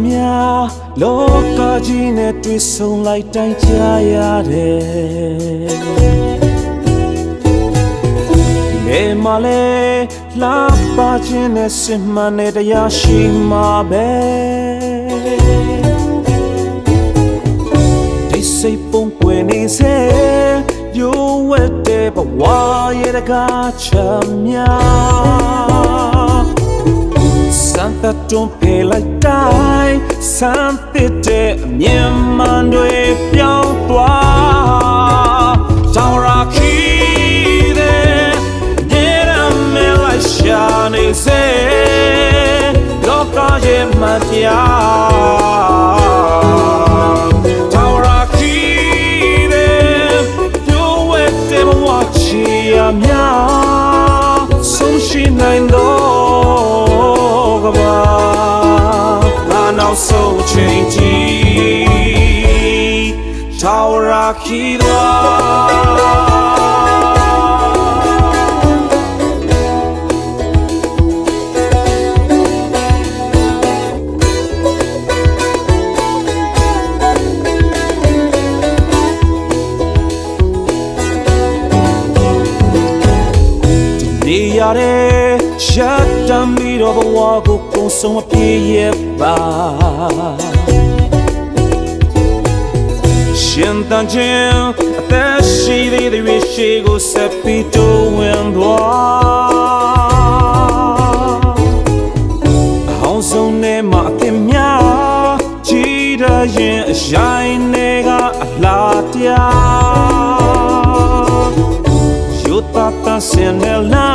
များလောကကြီးနဲ့တွေ့ဆုံလိုက်တိုင်းကြားရတယ်နေမလဲလှပခြင်းနဲ့စင်မှန်တဲ့တရားရှိမှာပဲဒီစိတ်ပုံပွင့်နေစေရိုးဝဲတဲ့ဘဝရဲ့တကားချမ်းများစံတတွန်းဖေးလိုက်တိုင်းစံတဲ့မြန်မာတွေပြောင်းသွားတောင်ရာခီရှာနေစေလောကရဲ့မတရားတောင်ရာခီတဲ့ပြိုးဝဲတဲ့ဘဝချီရများဆုံးရှိနိုင်တော့ကပါငါနောက်ဆုံးချိန်ကြီးတောင်ရာခီနေရတဲ့ရှတ်တမ်းပြီးတော့ဘဝကိုကုံဆုံးမပြေရဲ့ပါရှင်တန်ခြင်းအသက်ရှိသေးတဲ့ရွှေကိုဆက်ပြီးတိုးဝင်သွားအဟောင်းဆုံးနဲ့မှအခင်များကြည်ရရင်အရိုင်းတွေကအလားတရားယူတာတန်စင်နဲ့လာ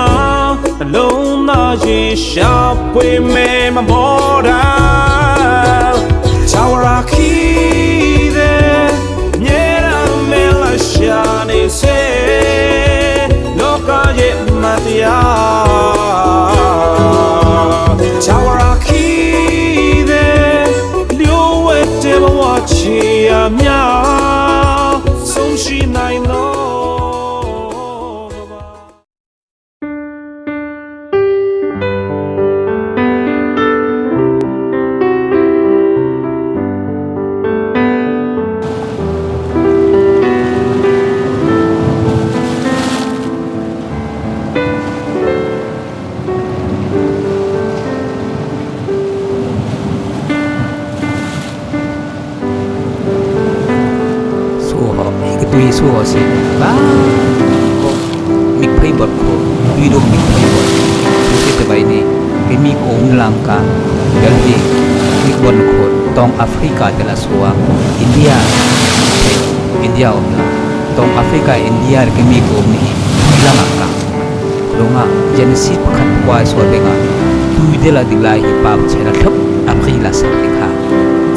အလုံးသားရင်ရှာပွေမဲမမောတာချာဝရာခီတဲ့မြေရမဲလာရှာနေစေလောကရဲ့မတရားချာဝရာခီတဲ့လျှို့ဝဲတဲ့ဘဝချီရများဆုံးရှိနိုင်တော့tuy số sẽ ba mình phải bật khổ tuy đâu mình phải bật số sẽ từ vậy này cái mình ôm làm cả cái gì mình bật khổ tông Africa de la Soa India India ôm là tông Africa India cái mình ôm này làm cả đúng không Genesis khăn qua số bên à tuy đây là điều lại hip hop sẽ là thấp Africa là sẽ được ha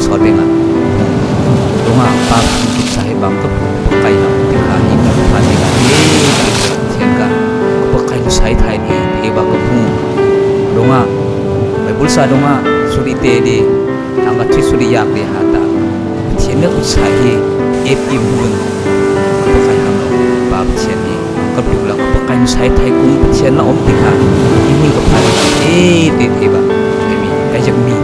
số bên à đúng không ba chúng ta hãy bằng cấp pakai na utik ka ina phani ka thian ka pakai nu sai thai ni eba ka hu donga bible sa donga suri te de anga thi suri yak de hata thian na usai he ep im bun pakai ham ba thian ni ka biu la ka pakai nu sai thai kum thian na om ti ka ini ka phani de eba ke mi ka jak mi